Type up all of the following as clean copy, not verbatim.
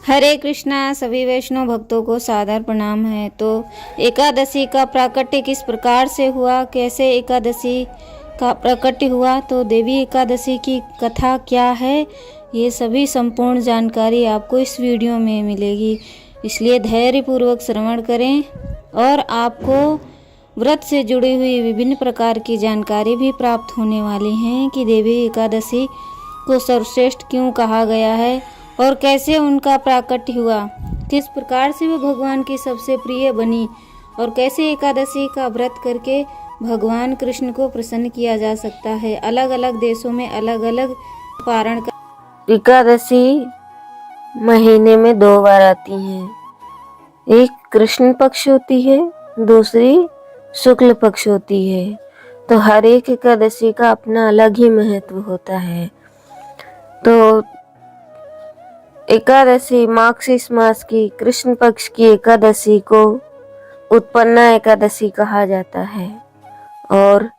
हरे कृष्णा। सभी वैष्णव भक्तों को सादर प्रणाम है। तो एकादशी का प्राकट्य किस प्रकार से हुआ, कैसे एकादशी का प्राकट्य हुआ, तो देवी एकादशी की कथा क्या है, ये सभी संपूर्ण जानकारी आपको इस वीडियो में मिलेगी। इसलिए धैर्यपूर्वक श्रवण करें और आपको व्रत से जुड़ी हुई विभिन्न प्रकार की जानकारी भी प्राप्त होने वाली हैं कि देवी एकादशी को सर्वश्रेष्ठ क्यों कहा गया है और कैसे उनका प्राकट्य हुआ, किस प्रकार से वो भगवान की सबसे प्रिय बनी और कैसे एकादशी का व्रत करके भगवान कृष्ण को प्रसन्न किया जा सकता है। अलग अलग देशों में अलग अलग पारण का एकादशी महीने में 2 बार आती है। एक कृष्ण पक्ष होती है, दूसरी शुक्ल पक्ष होती है। तो हर एक एकादशी का अपना अलग ही महत्व होता है। तो एकादशी मार्गशीर्ष मास की कृष्ण पक्ष की एकादशी को उत्पन्ना एकादशी कहा जाता है और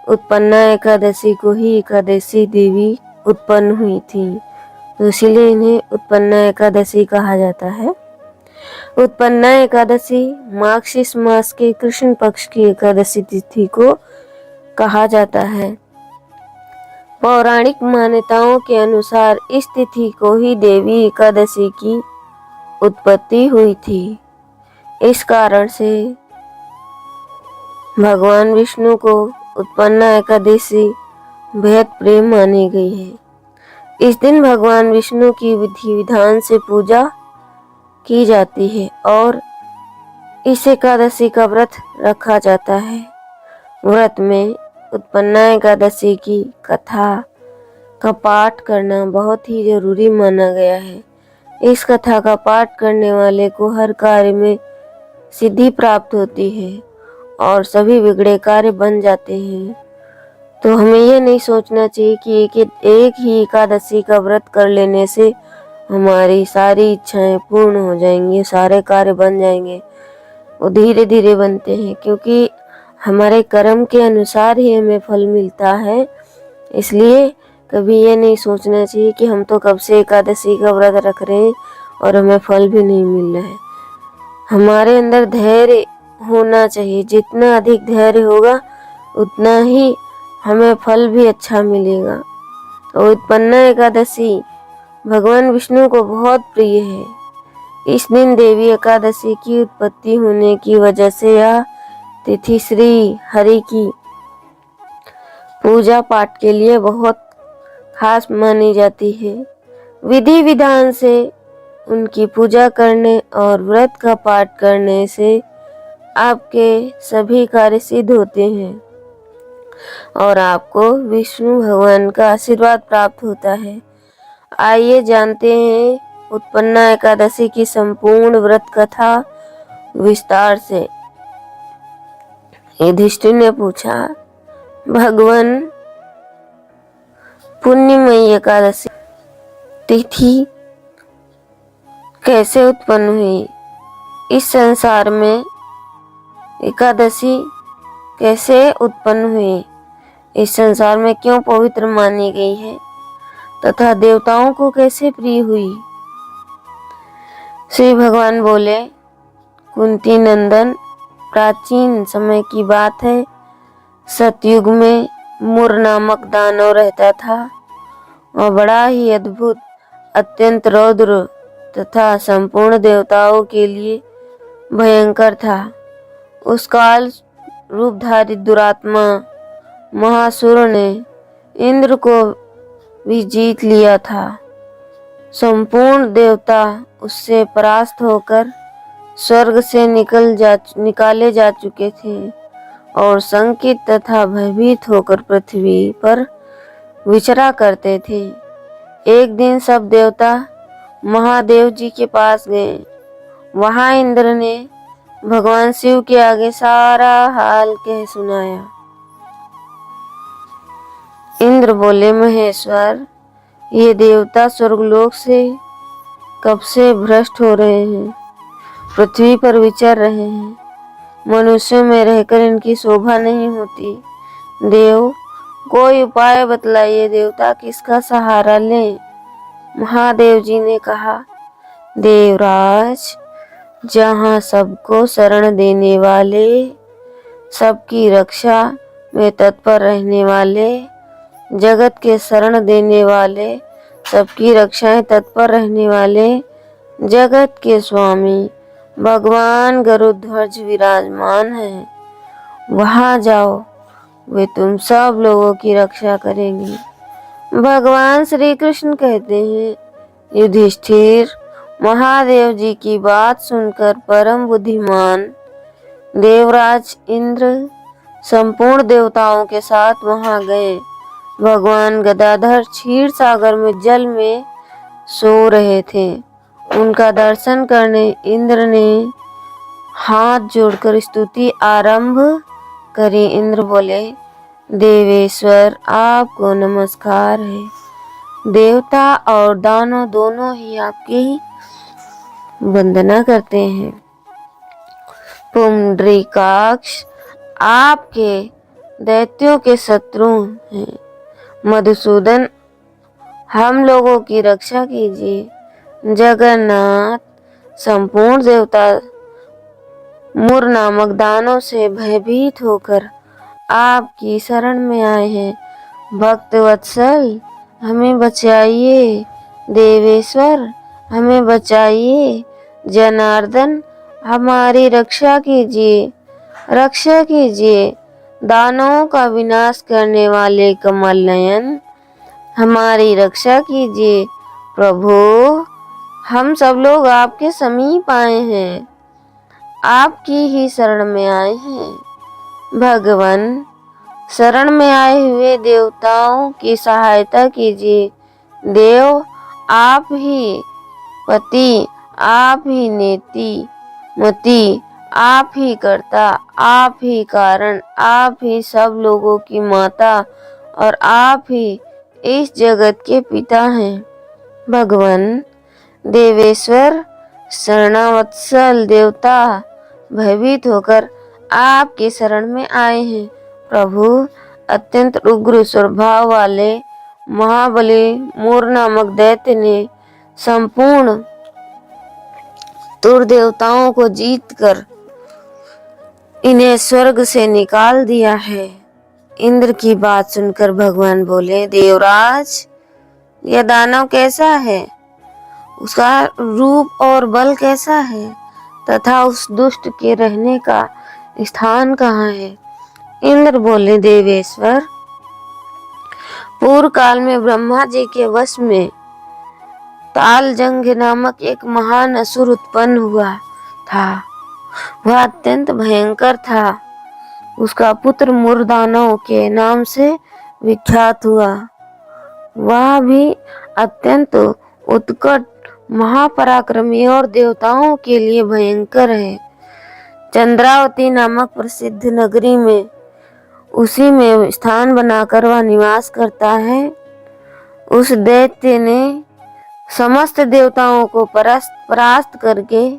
उत्पन्ना एकादशी को ही एकादशी देवी उत्पन्न हुई थी, तो इसीलिए इन्हें उत्पन्ना एकादशी कहा जाता है। उत्पन्ना एकादशी मार्गशीर्ष मास के कृष्ण पक्ष की एकादशी तिथि को कहा जाता है। पौराणिक मान्यताओं के अनुसार इस तिथि को ही देवी एकादशी की उत्पत्ति हुई थी। इस कारण से भगवान विष्णु को उत्पन्ना एकादशी बेहद प्रेम मानी गई है। इस दिन भगवान विष्णु की विधि विधान से पूजा की जाती है और इस एकादशी का व्रत रखा जाता है। व्रत में उत्पन्ना एकादशी की कथा का पाठ करना बहुत ही जरूरी माना गया है। इस कथा का पाठ करने वाले को हर कार्य में सिद्धि प्राप्त होती है और सभी बिगड़े कार्य बन जाते हैं। तो हमें यह नहीं सोचना चाहिए कि एक ही एकादशी का व्रत कर लेने से हमारी सारी इच्छाएं पूर्ण हो जाएंगी, सारे कार्य बन जाएंगे। वो धीरे धीरे बनते हैं, क्योंकि हमारे कर्म के अनुसार ही हमें फल मिलता है। इसलिए कभी ये नहीं सोचना चाहिए कि हम तो कब से एकादशी का व्रत रख रहे हैं और हमें फल भी नहीं मिल रहा है। हमारे अंदर धैर्य होना चाहिए। जितना अधिक धैर्य होगा उतना ही हमें फल भी अच्छा मिलेगा। तो उत्पन्ना एकादशी भगवान विष्णु को बहुत प्रिय है। इस दिन देवी एकादशी की उत्पत्ति होने की वजह से यह तिथि श्री हरि की पूजा पाठ के लिए बहुत खास मानी जाती है। विधि विधान से उनकी पूजा करने और व्रत का पाठ करने से आपके सभी कार्य सिद्ध होते हैं और आपको विष्णु भगवान का आशीर्वाद प्राप्त होता है। आइए जानते हैं उत्पन्ना एकादशी की संपूर्ण व्रत कथा विस्तार से। युधिष्ठिर ने पूछा, भगवान पुण्यमयी एकादशी तिथि कैसे उत्पन्न हुई? इस संसार में एकादशी कैसे उत्पन्न हुई? इस संसार में क्यों पवित्र मानी गई है तथा देवताओं को कैसे प्रिय हुई? श्री भगवान बोले, कुंती नंदन, प्राचीन समय की बात है। सतयुग में मुर नामक दानव रहता था और बड़ा ही अद्भुत, अत्यंत रौद्र तथा संपूर्ण देवताओं के लिए भयंकर था। उस काल रूपधारी दुरात्मा महासुर ने इंद्र को भी जीत लिया था। संपूर्ण देवता उससे परास्त होकर स्वर्ग से निकाले जा चुके थे और संकित तथा भयभीत होकर पृथ्वी पर विचरा करते थे। एक दिन सब देवता महादेव जी के पास गए। वहां इंद्र ने भगवान शिव के आगे सारा हाल कह सुनाया। इंद्र बोले, महेश्वर, ये देवता स्वर्गलोक से कब से भ्रष्ट हो रहे हैं, पृथ्वी पर विचर रहे हैं। मनुष्यों में रहकर इनकी शोभा नहीं होती। देव, कोई उपाय बतलाइए, देवता किसका सहारा लें? महादेव जी ने कहा, देवराज, जहाँ सबको शरण देने वाले, सबकी रक्षा में तत्पर रहने वाले, जगत के शरण देने वाले, सबकी रक्षाएं तत्पर रहने वाले, जगत के स्वामी भगवान गरुड़ध्वज विराजमान हैं। वहां जाओ, वे तुम सब लोगों की रक्षा करेंगे। भगवान श्री कृष्ण कहते हैं, युधिष्ठिर, महादेव जी की बात सुनकर परम बुद्धिमान देवराज इंद्र संपूर्ण देवताओं के साथ वहां गए। भगवान गदाधर क्षीर सागर में जल में सो रहे थे। उनका दर्शन करने इंद्र ने हाथ जोड़कर स्तुति आरंभ करी। इंद्र बोले, देवेश्वर, आपको नमस्कार है। देवता और दानव दोनों ही आपकी वंदना करते हैं। पुंडरीकाक्ष, आपके दैत्यों के शत्रु हैं। मधुसूदन, हम लोगों की रक्षा कीजिए। जगन्नाथ, संपूर्ण देवता मुर नामक दानव से भयभीत होकर आपकी शरण में आए हैं। भक्त वत्सल, हमें बचाइए। देवेश्वर, हमें बचाइए। जनार्दन, हमारी रक्षा कीजिए, रक्षा कीजिए। दानवों का विनाश करने वाले कमल नयन, हमारी रक्षा कीजिए। प्रभु, हम सब लोग आपके समीप आए हैं, आपकी ही शरण में आए हैं। भगवान, शरण में आए हुए देवताओं की सहायता कीजिए। देव, आप ही पति, आप ही नेति मति, आप ही कर्ता, आप ही कारण, आप ही सब लोगों की माता और आप ही इस जगत के पिता हैं। भगवान, देवेश्वर, शरणावत्सल देवता भयभीत होकर आपके शरण में आए हैं। प्रभु, अत्यंत उग्र स्वभाव वाले महाबली मूर नामक दैत्य ने संपूर्ण तुर देवताओं को जीतकर इन्हें स्वर्ग से निकाल दिया है। इंद्र की बात सुनकर भगवान बोले, देवराज, यह दानव कैसा है? उसका रूप और बल कैसा है तथा उस दुष्ट के रहने का स्थान कहाँ है? इंद्र बोले, देवेश्वर, पूर्व काल में ब्रह्मा जी के वश में तालजंग नामक एक महान असुर उत्पन्न हुआ था। वह अत्यंत भयंकर था। उसका पुत्र मुरदानव के नाम से विख्यात हुआ। वह भी अत्यंत उत्कट, महापराक्रमी और देवताओं के लिए भयंकर है। चंद्रावती नामक प्रसिद्ध नगरी में उसी में स्थान बनाकर वह निवास करता है। उस दैत्य ने समस्त देवताओं को परास्त करके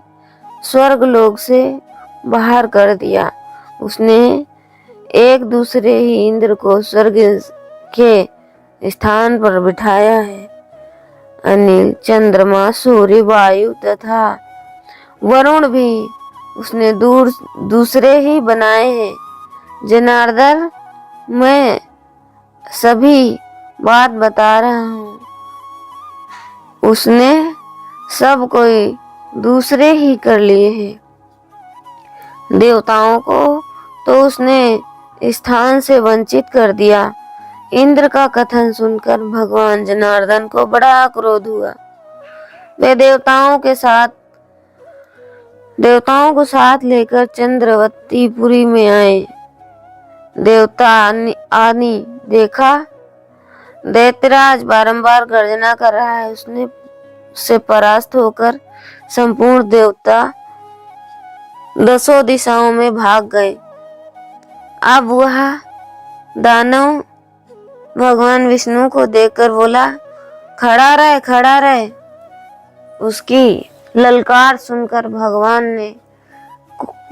स्वर्ग लोक से बाहर कर दिया। उसने एक दूसरे ही इंद्र को स्वर्ग के स्थान पर बिठाया है। अनिल, चंद्रमा, सूर्य, वायु तथा वरुण भी उसने दूसरे ही बनाए हैं। जनार्दन, मैं सभी बात बता रहा हूँ। उसने सब कोई दूसरे ही कर लिए हैं। देवताओं को तो उसने स्थान से वंचित कर दिया। इंद्र का कथन सुनकर भगवान जनार्दन को बड़ा क्रोध हुआ। वे देवताओं को साथ लेकर चंद्रवतीपुरी में आए। देवता आनी देखा, दैत्यराज बारंबार गर्जना कर रहा है। उससे परास्त होकर संपूर्ण देवता 10 दिशाओं में भाग गए। अब वह दानव भगवान विष्णु को देखकर बोला, खड़ा रहे, खड़ा रहे। उसकी ललकार सुनकर भगवान ने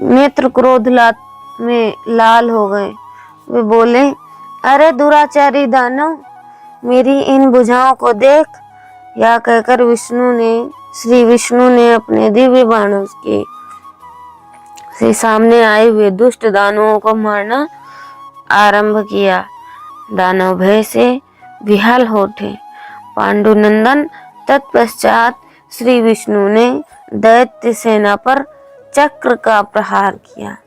नेत्र क्रोध में लाल हो गए। वे बोले, अरे दुराचारी दानव, मेरी इन भुजाओं को देख। यह कहकर विष्णु ने श्री विष्णु ने अपने दिव्य बाणों के से सामने आए हुए दुष्ट दानवों को मारना आरंभ किया। दानव भय से विह्वल हो उठे। पांडुनंदन तत्पश्चात श्री विष्णु ने दैत्य सेना पर चक्र का प्रहार किया।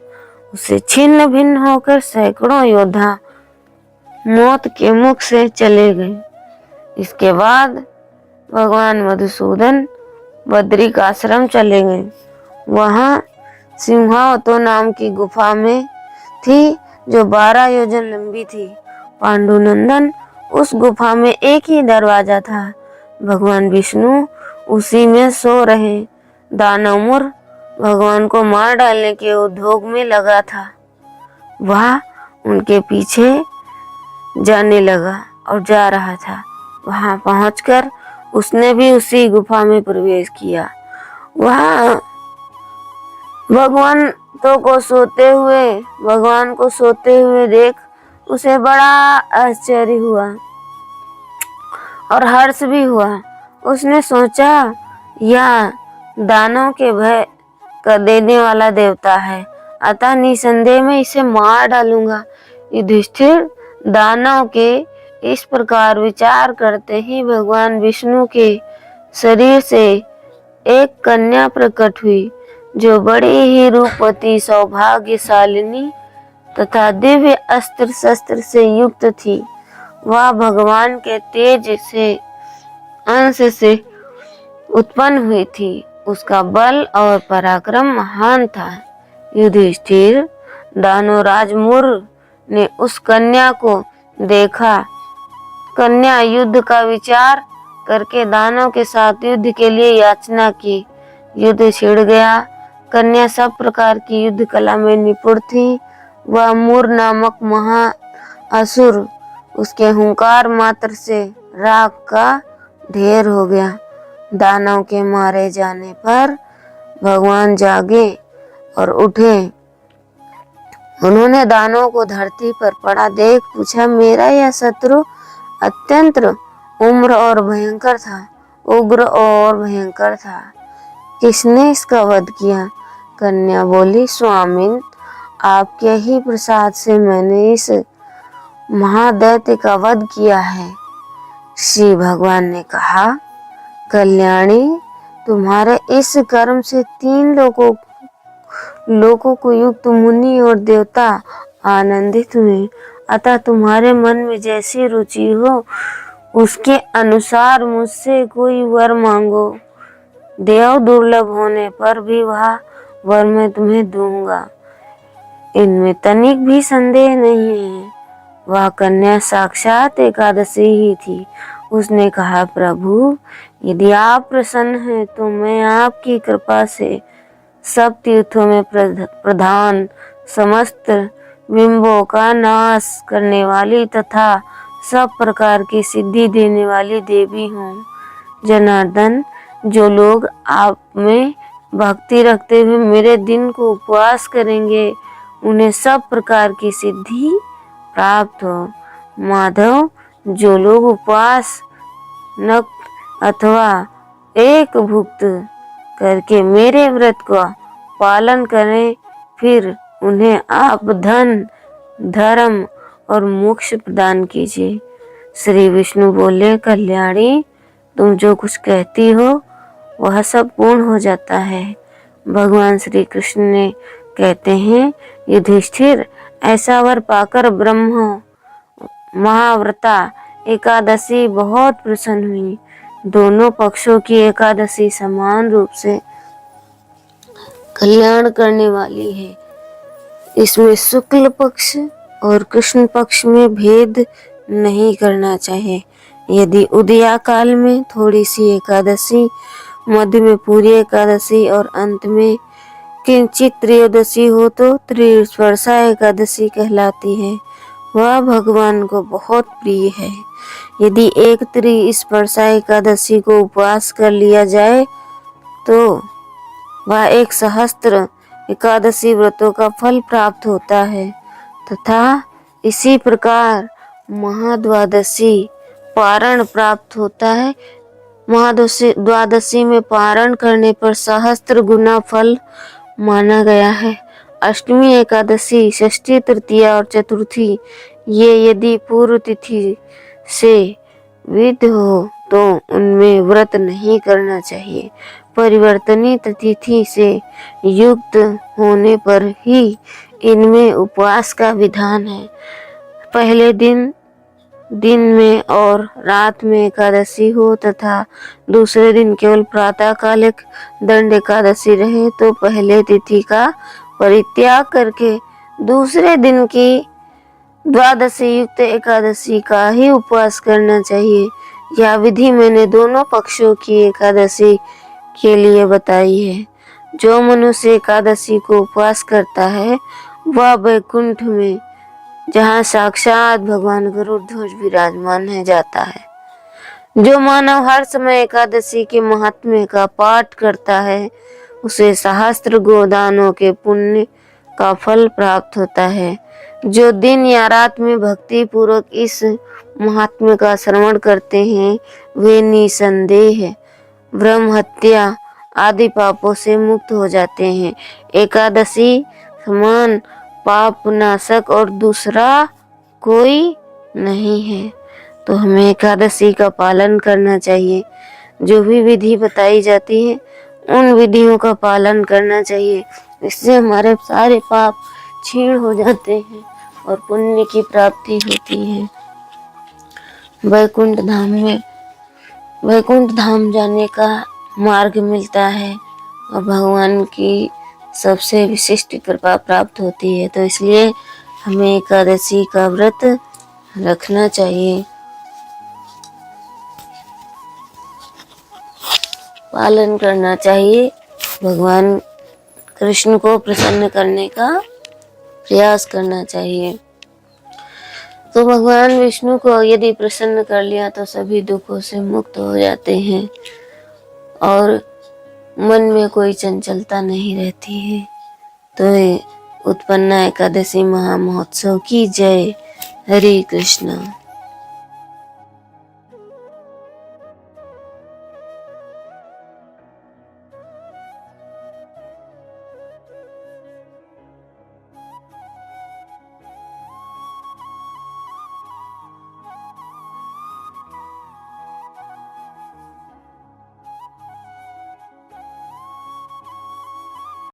उसे छिन्न भिन्न होकर सैकड़ों योद्धा मौत के मुख से चले गए। इसके बाद भगवान मधुसूदन बद्रिक आश्रम चले गए। वहां सिंहावतो नाम की गुफा में थी जो 12 योजन लंबी थी। पांडुनंदन उस गुफा में एक ही दरवाजा था। भगवान विष्णु उसी में सो रहे। दानवमुर भगवान को मार डालने के उद्योग में लगा था। वह उनके पीछे जाने लगा और जा रहा था। वहां पहुंचकर उसने भी उसी गुफा में प्रवेश किया। वहां भगवान को सोते हुए देख उसे बड़ा आश्चर्य हुआ और हर्ष भी हुआ। उसने सोचा, यह दानव के भय कर देने वाला देवता है, अतः निसंदेह मैं इसे मार डालूंगा। युधिष्ठिर दानव के इस प्रकार विचार करते ही भगवान विष्णु के शरीर से एक कन्या प्रकट हुई जो बड़ी ही रूपवती, सौभाग्यशालिनी तथा दिव्य अस्त्र शस्त्र से युक्त थी। वह भगवान के तेज से अंश से उत्पन्न हुई थी। उसका बल और पराक्रम महान था। युधिष्ठिर दानवराज मुर ने उस कन्या को देखा। कन्या युद्ध का विचार करके दानव के साथ युद्ध के लिए याचना की। युद्ध छिड़ गया। कन्या सब प्रकार की युद्ध कला में निपुण थी। वह मुर नामक महा असुर उसके हुंकार मात्र से राख का ढेर हो गया। दानव के मारे जाने पर भगवान जागे और उठे। उन्होंने दानव को धरती पर पड़ा देख पूछा, मेरा यह शत्रु अत्यंत उग्र और भयंकर था, किसने इसका वध किया? कन्या बोली, स्वामिन, आपके ही प्रसाद से मैंने इस महादैत्य का वध किया है। श्री भगवान ने कहा, कल्याणी, तुम्हारे इस कर्म से 3 लोकों को युक्त मुनि और देवता आनंदित हुए। अतः तुम्हारे मन में जैसी रुचि हो उसके अनुसार मुझसे कोई वर मांगो। देव दुर्लभ होने पर भी वह वर मैं तुम्हें दूंगा, इनमें तनिक भी संदेह नहीं है। वह कन्या साक्षात एकादशी ही थी। उसने कहा, प्रभु, यदि आप प्रसन्न हैं तो मैं आपकी कृपा से सब तीर्थों में प्रधान, समस्त बिंबों का नाश करने वाली तथा सब प्रकार की सिद्धि देने वाली देवी हूँ। जनार्दन, जो लोग आप में भक्ति रखते हुए मेरे दिन को उपवास करेंगे उन्हें सब प्रकार की सिद्धि प्राप्त हो। माधव, जो लोग उपवास न अथवा एक भुक्त करके मेरे व्रत का पालन करें, फिर उन्हें आप धन, धर्म और मोक्ष प्रदान कीजिए। श्री विष्णु बोले, कल्याणी, तुम जो कुछ कहती हो वह सब पूर्ण हो जाता है। भगवान श्री कृष्ण ने कहते हैं, युधिष्ठिर, ऐसा वर पाकर ब्रह्म महाव्रता एकादशी बहुत प्रसन्न हुई। दोनों पक्षों की एकादशी समान रूप से कल्याण करने वाली है। इसमें शुक्ल पक्ष और कृष्ण पक्ष में भेद नहीं करना चाहिए। यदि उदया काल में थोड़ी सी एकादशी, मध्य में पूरी एकादशी और अंत में किंचित त्रयोदशी हो तो त्रिस्पर्शा एकादशी कहलाती है। वह भगवान को बहुत प्रिय है। यदि एक त्रिस्पर्शा एकादशी को उपवास कर लिया जाए तो वह 1 सहस्त्र एकादशी व्रतों का फल प्राप्त होता है तथा इसी प्रकार महाद्वादशी पारण प्राप्त होता है। द्वादशी में पारण करने पर सहस्त्र गुना फल माना गया है। अष्टमी, एकादशी, षष्ठी, तृतीया और चतुर्थी ये यदि पूर्व तिथि से विध हो तो उनमें व्रत नहीं करना चाहिए। परिवर्तनीय तिथि से युक्त होने पर ही इनमें उपवास का विधान है। पहले दिन में और रात में एकादशी हो तथा दूसरे दिन केवल प्रातःकालिक दंड एकादशी रहे तो पहले तिथि का परित्याग करके दूसरे दिन की द्वादशी युक्त एकादशी का ही उपवास करना चाहिए। यह विधि मैंने दोनों पक्षों की एकादशी के लिए बताई है। जो मनुष्य एकादशी को उपवास करता है वह वैकुंठ में, जहाँ साक्षात भगवान गरुड़ध्वज विराजमान है, जाता है। जो मानव हर समय एकादशी के महात्म्य का पाठ करता है उसे सहस्त्र गोदानों के पुण्य का फल प्राप्त होता है। जो दिन या रात में भक्ति पूर्वक इस महात्म्य का श्रवण करते हैं वे निसंदेह ब्रह्म हत्या आदि पापों से मुक्त हो जाते हैं। एकादशी समान पाप नाशक और दूसरा कोई नहीं है, तो हमें एकादशी का पालन करना चाहिए। जो भी विधि बताई जाती है उन विधियों का पालन करना चाहिए। इससे हमारे सारे पाप क्षीण हो जाते हैं और पुण्य की प्राप्ति होती है। वैकुंठ धाम जाने का मार्ग मिलता है और भगवान की सबसे विशिष्ट कृपा प्राप्त होती है। तो इसलिए हमें एकादशी का व्रत रखना चाहिए, पालन करना चाहिए। भगवान कृष्ण को प्रसन्न करने का प्रयास करना चाहिए। तो भगवान विष्णु को यदि प्रसन्न कर लिया तो सभी दुखों से मुक्त हो जाते हैं और मन में कोई चंचलता नहीं रहती है। तो उत्पन्ना एकादशी महामहोत्सव की जय। हरे कृष्णा।